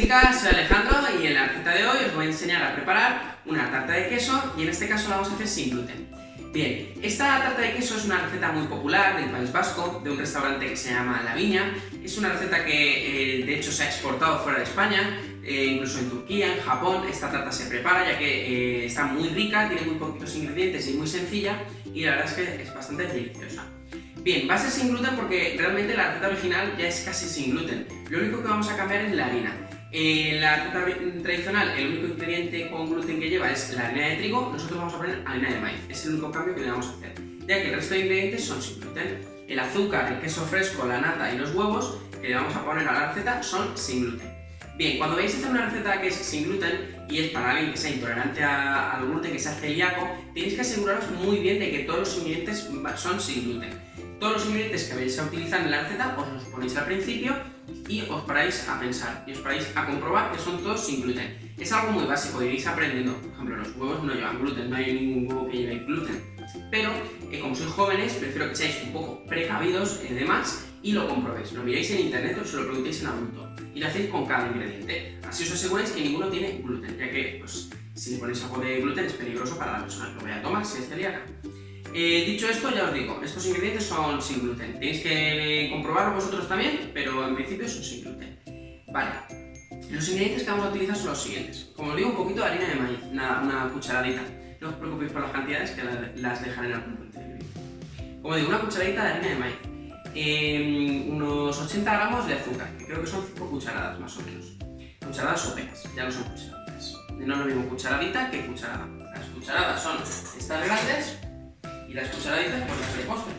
chicas, soy Alejandro y en la receta de hoy os voy a enseñar a preparar una tarta de queso y en este caso la vamos a hacer sin gluten. Bien, esta tarta de queso es una receta muy popular del País Vasco, de un restaurante que se llama La Viña. Es una receta que de hecho se ha exportado fuera de España, incluso en Turquía, en Japón. Esta tarta se prepara ya que está muy rica, tiene muy poquitos ingredientes y muy sencilla y la verdad es que es bastante deliciosa. Bien, va a ser sin gluten porque realmente la receta original ya es casi sin gluten. Lo único que vamos a cambiar es la harina. La receta tradicional, el único ingrediente con gluten que lleva es la harina de trigo. Nosotros vamos a poner harina de maíz. Es el único cambio que le vamos a hacer, ya que el resto de ingredientes son sin gluten. El azúcar, el queso fresco, la nata y los huevos que le vamos a poner a la receta son sin gluten. Bien, cuando vais a hacer una receta que es sin gluten y es para alguien que sea intolerante al gluten, que sea celíaco, tenéis que aseguraros muy bien de que todos los ingredientes son sin gluten. Todos los ingredientes que vais a utilizar en la receta os los ponéis al principio y os paráis a pensar y os paráis a comprobar que son todos sin gluten. Es algo muy básico, iréis aprendiendo. Por ejemplo, los huevos no llevan gluten, no hay ningún huevo que lleve gluten. Pero como sois jóvenes, prefiero que seáis un poco precavidos de más y lo comprobéis. Lo miréis en internet o se lo preguntéis en adulto y lo hacéis con cada ingrediente. Así os aseguráis que ninguno tiene gluten, ya que pues, si le ponéis algo de gluten es peligroso para la persona que lo vaya a tomar si es celíaca. Dicho esto, ya os digo, estos ingredientes son sin gluten. Tenéis que comprobarlo vosotros también, pero en principio son sin gluten. Vale, los ingredientes que vamos a utilizar son los siguientes. Como os digo, un poquito de harina de maíz, una cucharadita. No os preocupéis por las cantidades, que las dejaré en algún punto del vídeo. Como digo, una cucharadita de harina de maíz. Unos 80 gramos de azúcar, que creo que son 5 cucharadas más o menos. Cucharadas soperas, ya no son cucharaditas. No es lo mismo cucharadita que cucharada. Las cucharadas son estas grandes y las cucharaditas pues las de postre.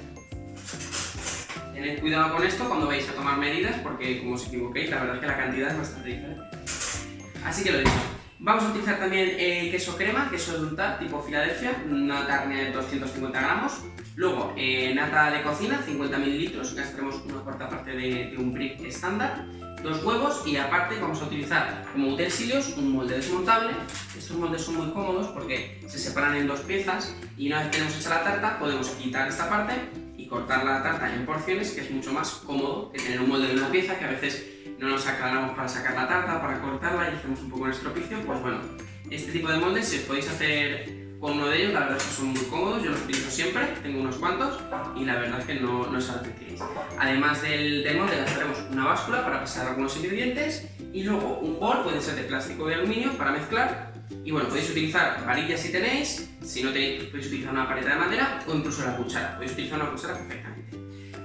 Tened cuidado con esto cuando vais a tomar medidas porque como os equivoquéis, la verdad es que la cantidad es bastante diferente. Así que lo dicho. Vamos a utilizar también queso crema, queso de untar tipo Filadelfia, una carne de 250 gramos. Luego nata de cocina, 50 mililitros, gastaremos una cuarta parte de un brick estándar. 2 huevos y aparte vamos a utilizar como utensilios un molde desmontable. Estos moldes son muy cómodos porque se separan en 2 piezas y una vez que tenemos hecha la tarta podemos quitar esta parte y cortar la tarta en porciones, que es mucho más cómodo que tener un molde de una pieza que a veces no nos aclaramos para sacar la tarta, para cortarla y hacemos un poco un estropicio. Pues bueno, este tipo de moldes si os podéis hacer con uno de ellos, la verdad es que son muy cómodos, yo los utilizo siempre, tengo unos cuantos y la verdad es que no es algo que queréis. Además del molde gastaremos una báscula para pesar algunos ingredientes y luego un bol, puede ser de plástico o de aluminio para mezclar. Y bueno, podéis utilizar varillas si tenéis, si no tenéis podéis utilizar una paleta de madera o incluso la cuchara, podéis utilizar una cuchara perfectamente.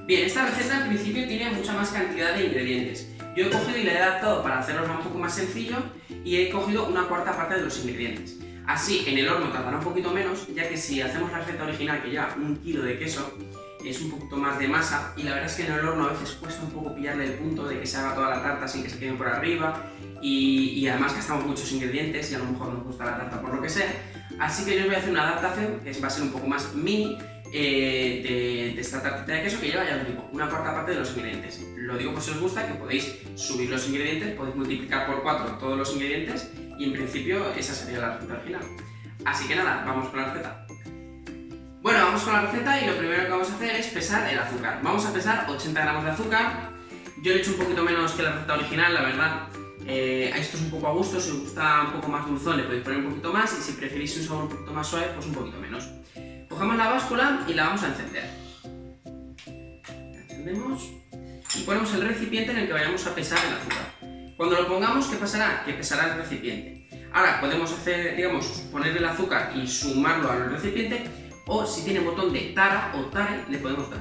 Bien, esta receta al principio tiene mucha más cantidad de ingredientes. Yo he cogido y la he adaptado para hacerlo un poco más sencillo y he cogido una cuarta parte de los ingredientes. Así en el horno tardará un poquito menos, ya que si hacemos la receta original que lleva 1 kilo de queso, es un poquito más de masa y la verdad es que en el horno a veces cuesta un poco pillarle el punto de que se haga toda la tarta sin que se queden por arriba y además gastamos muchos ingredientes y a lo mejor nos gusta la tarta por lo que sea. Así que yo os voy a hacer una adaptación que va a ser un poco más mini de esta tartita de queso que lleva, ya os digo, una cuarta parte de los ingredientes. Lo digo por si os gusta, que podéis subir los ingredientes, podéis multiplicar por 4 todos los ingredientes y en principio esa sería la receta original. Así que nada, vamos con la receta. Bueno, vamos con la receta y lo primero que vamos a hacer es pesar el azúcar. Vamos a pesar 80 gramos de azúcar. Yo le he hecho un poquito menos que la receta original, la verdad. Esto es un poco a gusto, si os gusta un poco más dulzón le podéis poner un poquito más y si preferís un sabor un poquito más suave, pues un poquito menos. Cogemos la báscula y la vamos a encender. La encendemos y ponemos el recipiente en el que vayamos a pesar el azúcar. Cuando lo pongamos, ¿qué pasará? Que pesará el recipiente. Ahora podemos hacer, digamos, poner el azúcar y sumarlo al recipiente o si tiene botón de tara o tare, le podemos dar.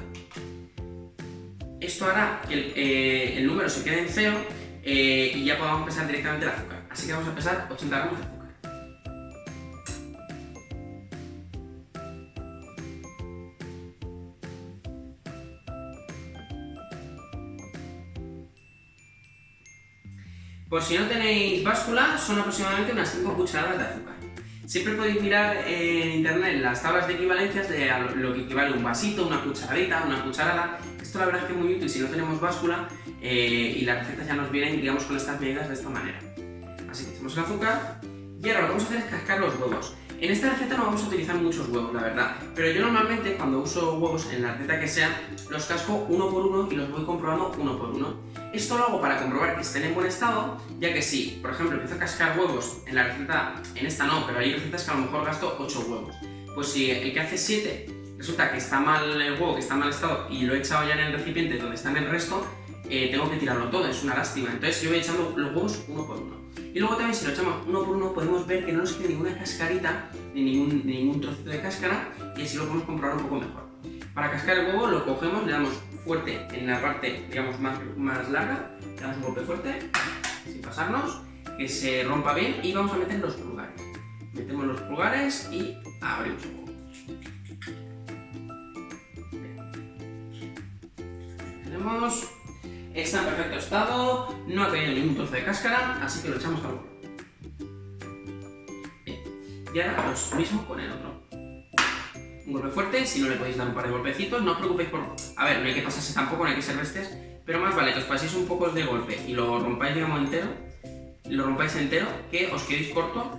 Esto hará que el número se quede en 0 y ya podamos pesar directamente el azúcar. Así que vamos a pesar 80 gramos de azúcar. Por si no tenéis báscula, son aproximadamente unas 5 cucharadas de azúcar. Siempre podéis mirar en internet las tablas de equivalencias de lo que equivale un vasito, una cucharadita, una cucharada. Esto la verdad es que es muy útil si no tenemos báscula y las recetas ya nos vienen, digamos, con estas medidas de esta manera. Así que echamos el azúcar y ahora lo que vamos a hacer es cascar los huevos. En esta receta no vamos a utilizar muchos huevos, la verdad, pero yo normalmente cuando uso huevos en la receta que sea, los casco uno por uno y los voy comprobando uno por uno. Esto lo hago para comprobar que estén en buen estado, ya que si, por ejemplo, empiezo a cascar huevos en la receta, en esta no, pero hay recetas que a lo mejor gasto 8 huevos. Pues si el que hace 7 resulta que está mal el huevo, que está en mal estado y lo he echado ya en el recipiente donde están el resto, tengo que tirarlo todo, es una lástima. Entonces yo voy echando los huevos uno por uno. Y luego también si lo echamos uno por uno podemos ver que no nos queda ninguna cascarita, ni ningún trocito de cáscara, y así lo podemos comprobar un poco mejor. Para cascar el huevo lo cogemos, le damos fuerte en la parte, digamos, más larga, le damos un golpe fuerte, sin pasarnos, que se rompa bien, y vamos a meter los pulgares. Metemos los pulgares y abrimos el huevo. Tenemos... Está en perfecto estado, no ha caído ningún trozo de cáscara, así que lo echamos al huevo. Bien. Y ahora lo mismo con el otro. Un golpe fuerte, si no le podéis dar un par de golpecitos, no os preocupéis por... A ver, no hay que pasarse tampoco, no hay que ser bestias, pero más vale que os paséis un poco de golpe y lo rompáis, digamos, entero, que os quedéis corto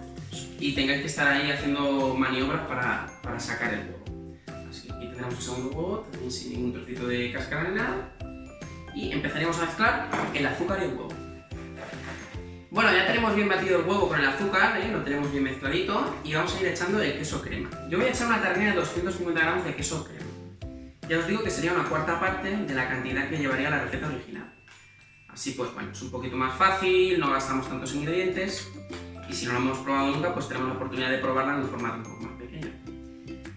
y tengáis que estar ahí haciendo maniobras para sacar el huevo. Así que aquí tendremos el segundo huevo, también sin ningún trocito de cáscara ni nada. Y empezaremos a mezclar el azúcar y el huevo. Bueno, ya tenemos bien batido el huevo con el azúcar, lo tenemos bien mezcladito, y vamos a ir echando el queso crema. Yo voy a echar una ternera de 250 gramos de queso crema. Ya os digo que sería una cuarta parte de la cantidad que llevaría la receta original. Así pues, bueno, es un poquito más fácil, no gastamos tantos ingredientes, y si no lo hemos probado nunca, pues tenemos la oportunidad de probarla en un formato un poco más pequeño.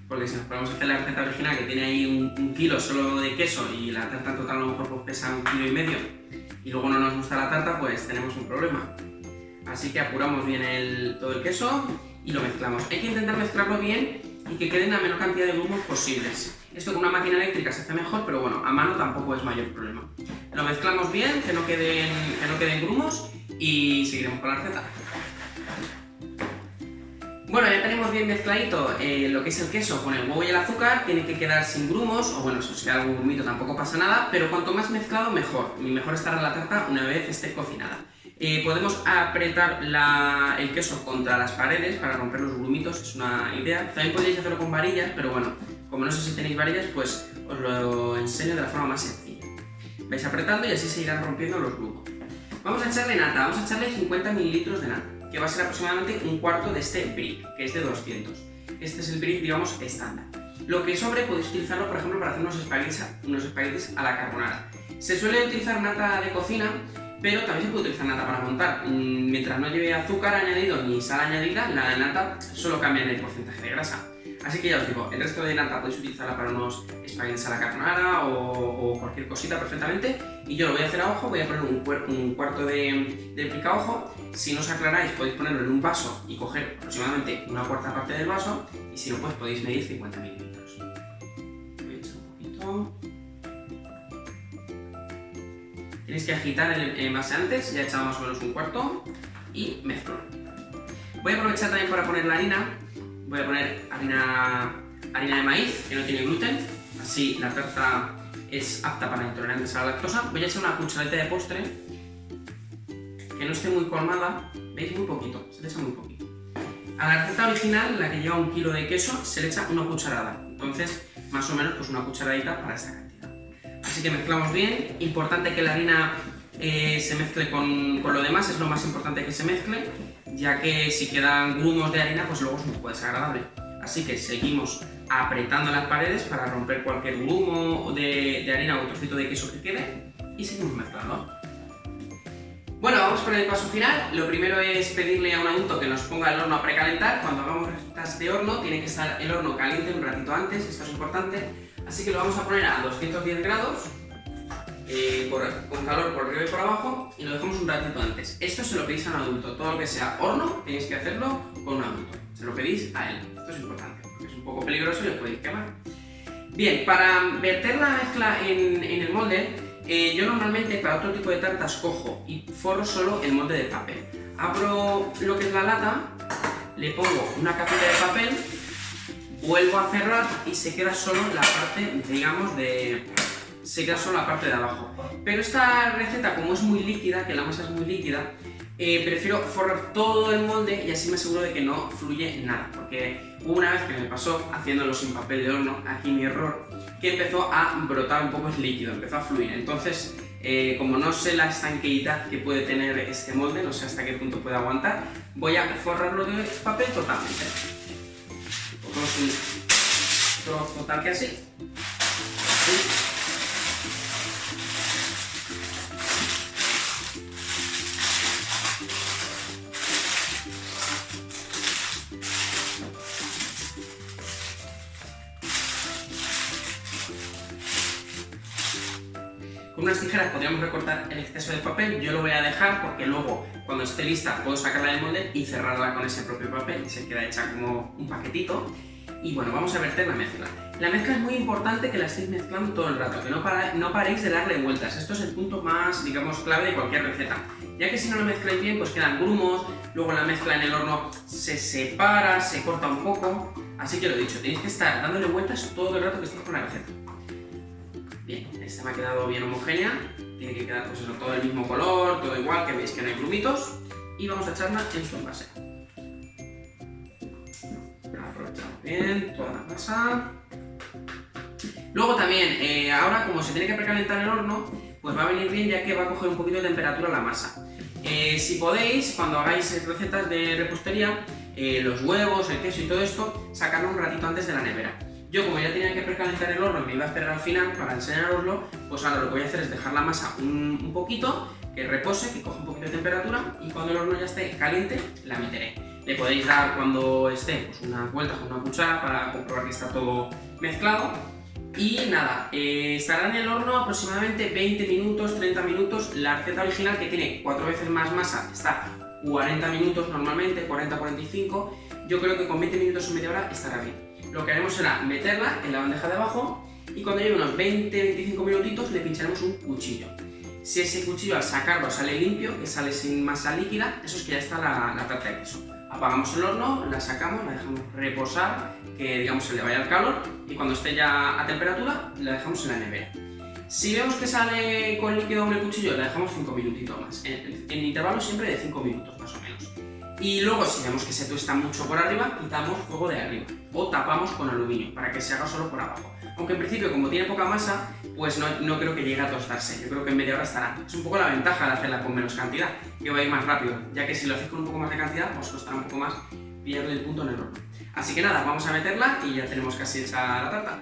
Porque si nos ponemos a hacer la receta original, que tiene ahí un kilo solo de queso y la tarta total a lo mejor pues pesa 1,5 kg, y luego no nos gusta la tarta, pues tenemos un problema. Así que apuramos bien todo el queso y lo mezclamos. Hay que intentar mezclarlo bien y que queden la menor cantidad de grumos posibles. Esto con una máquina eléctrica se hace mejor, pero bueno, a mano tampoco es mayor problema. Lo mezclamos bien, que no queden grumos, y seguiremos con la receta. Bueno, ya tenemos bien mezcladito lo que es el queso con el huevo y el azúcar. Tiene que quedar sin grumos, o bueno, si os queda algún grumito tampoco pasa nada, pero cuanto más mezclado mejor, y mejor estará la tarta una vez esté cocinada. Podemos apretar el queso contra las paredes para romper los grumitos, es una idea. También podéis hacerlo con varillas, pero bueno, como no sé si tenéis varillas, pues os lo enseño de la forma más sencilla. Vais apretando y así se irán rompiendo los grumos. Vamos a echarle nata, vamos a echarle 50 ml de nata, que va a ser aproximadamente un cuarto de este brick, que es de 200. Este es el brick, digamos, estándar. Lo que sobre podéis utilizarlo, por ejemplo, para hacer unos espaguetis a la carbonara. Se suele utilizar nata de cocina, pero también se puede utilizar nata para montar. Mientras no lleve azúcar añadido ni sal añadida, la de nata solo cambia en el porcentaje de grasa. Así que ya os digo, el resto de nata podéis utilizarla para unos espaguetis a la carbonara o cualquier cosita perfectamente. Y yo lo voy a hacer a ojo, voy a poner un cuarto de pica a ojo. Si no os aclaráis, podéis ponerlo en un vaso y coger aproximadamente una cuarta parte del vaso. Y si no, pues podéis medir 50 mililitros. Voy a echar un poquito. Tenéis que agitar el envase antes, ya he echado más o menos un cuarto, y mezclo. Voy a aprovechar también para poner la harina. Voy a poner harina de maíz, que no tiene gluten, así la tarta es apta para intolerantes a la lactosa. Voy a echar una cucharadita de postre, que no esté muy colmada, veis, muy poquito, se le echa muy poquito. A la receta original, la que lleva 1 kilo de queso, se le echa una cucharada, entonces más o menos pues una cucharadita para esta cantidad. Así que mezclamos bien, importante que la harina se mezcle con lo demás, es lo más importante que se mezcle, ya que si quedan grumos de harina, pues luego es muy desagradable. Así que seguimos apretando las paredes para romper cualquier grumo de harina o trocito de queso que quede, y seguimos mezclando. Bueno, vamos con el paso final. Lo primero es pedirle a un adulto que nos ponga el horno a precalentar. Cuando hagamos recetas de horno, tiene que estar el horno caliente un ratito antes, esto es importante. Así que lo vamos a poner a 210 grados, con calor por arriba y por abajo, y lo dejamos un ratito antes. Esto se lo pedís a un adulto, todo lo que sea horno tenéis que hacerlo con un adulto, se lo pedís a él, esto es importante, porque es un poco peligroso y os podéis quemar. Bien, para verter la mezcla en el molde, yo normalmente para otro tipo de tartas cojo y forro solo el molde de papel. Abro lo que es la lata, le pongo una capita de papel, vuelvo a cerrar y se queda solo la parte, digamos, se queda solo la parte de abajo. Pero esta receta, como es muy líquida, que la masa es muy líquida, prefiero forrar todo el molde y así me aseguro de que no fluye nada, porque hubo una vez que me pasó haciéndolo sin papel de horno, aquí mi error, que empezó a brotar un poco el líquido, empezó a fluir. Entonces, como no sé la estanqueidad que puede tener este molde, no sé hasta qué punto puede aguantar, voy a forrarlo de papel totalmente. Cogemos un trozo tal que así. Con unas tijeras podríamos recortar el exceso de papel, yo lo voy a dejar porque luego cuando esté lista puedo sacarla del molde y cerrarla con ese propio papel y se queda hecha como un paquetito. Y bueno, vamos a verter la mezcla. La mezcla es muy importante que la estéis mezclando todo el rato, que no paréis de darle vueltas. Esto es el punto más, digamos, clave de cualquier receta. Ya que si no lo mezcláis bien, pues quedan grumos, luego la mezcla en el horno se separa, se corta un poco. Así que lo dicho, tenéis que estar dándole vueltas todo el rato que estéis con la receta. Bien, esta me ha quedado bien homogénea, tiene que quedar pues eso, todo el mismo color, todo igual, que veis que no hay grumitos, y vamos a echarla en su envase. Aprovechamos bien toda la masa. Luego también, ahora como se tiene que precalentar el horno, pues va a venir bien ya que va a coger un poquito de temperatura la masa. Si podéis, cuando hagáis recetas de repostería, los huevos, el queso y todo esto, sacarlo un ratito antes de la nevera. Yo, como ya tenía que precalentar el horno y me iba a esperar al final para enseñaroslo, pues ahora lo que voy a hacer es dejar la masa un poquito, que repose, que coja un poquito de temperatura, y cuando el horno ya esté caliente, la meteré. Le podéis dar cuando esté pues unas vueltas con una cuchara para comprobar que está todo mezclado. Y nada, estará en el horno aproximadamente 20 minutos, 30 minutos. La receta original, que tiene 4 veces más masa, está 40 minutos normalmente, 40-45. Yo creo que con 20 minutos o media hora estará bien. Lo que haremos será meterla en la bandeja de abajo y cuando lleve unos 20-25 minutitos le pincharemos un cuchillo. Si ese cuchillo al sacarlo sale limpio, que sale sin masa líquida, eso es que ya está la tarta de queso. Apagamos el horno, la sacamos, la dejamos reposar, que digamos se le vaya el calor, y cuando esté ya a temperatura la dejamos en la nevera. Si vemos que sale con líquido con el cuchillo, la dejamos 5 minutitos más, en intervalos siempre de 5 minutos más o menos. Y luego, si vemos que se tuesta mucho por arriba, quitamos fuego de arriba o tapamos con aluminio para que se haga solo por abajo. Aunque en principio, como tiene poca masa, pues no creo que llegue a tostarse. Yo creo que en media hora estará. Es un poco la ventaja de hacerla con menos cantidad, que va a ir más rápido, ya que si lo hacéis con un poco más de cantidad, os costará un poco más pillarle el punto en el horno. Así que nada, vamos a meterla y ya tenemos casi hecha la tarta.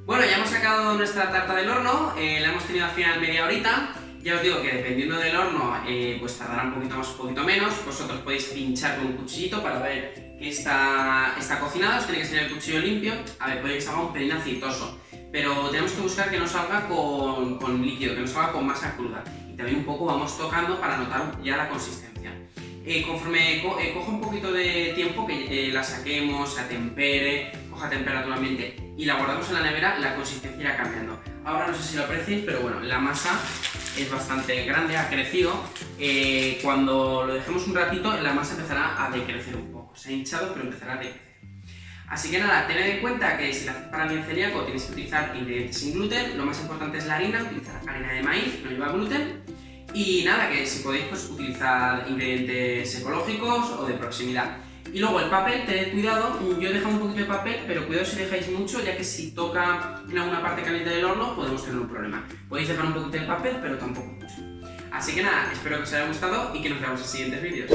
Bueno, ya hemos sacado nuestra tarta del horno, la hemos tenido al final media horita. Ya os digo que dependiendo del horno, pues tardará un poquito más o un poquito menos. Vosotros podéis pinchar con un cuchillito para ver que está cocinado. Os tiene que salir el cuchillo limpio. A ver, puede que salga un pelín aceitoso, pero tenemos que buscar que no salga con líquido, que no salga con masa cruda. Y también un poco vamos tocando para notar ya la consistencia. Conforme coja un poquito de tiempo, que la saquemos, se atempere, coja temperatura ambiente y la guardamos en la nevera, la consistencia irá cambiando. Ahora no sé si lo apreciáis, pero bueno, la masa es bastante grande, ha crecido. Cuando lo dejemos un ratito, la masa empezará a decrecer un poco. Se ha hinchado, pero empezará a decrecer. Así que nada, tened en cuenta que si la hacéis para bien celíaco tenéis que utilizar ingredientes sin gluten. Lo más importante es la harina, utilizar harina de maíz, no lleva gluten. Y nada, que si podéis pues utilizar ingredientes ecológicos o de proximidad. Y luego el papel, tened cuidado, yo he dejado un poquito de papel, pero cuidado si dejáis mucho, ya que si toca en alguna parte caliente del horno podemos tener un problema. Podéis dejar un poquito de papel, pero tampoco mucho. Así que nada, espero que os haya gustado y que nos veamos en siguientes vídeos.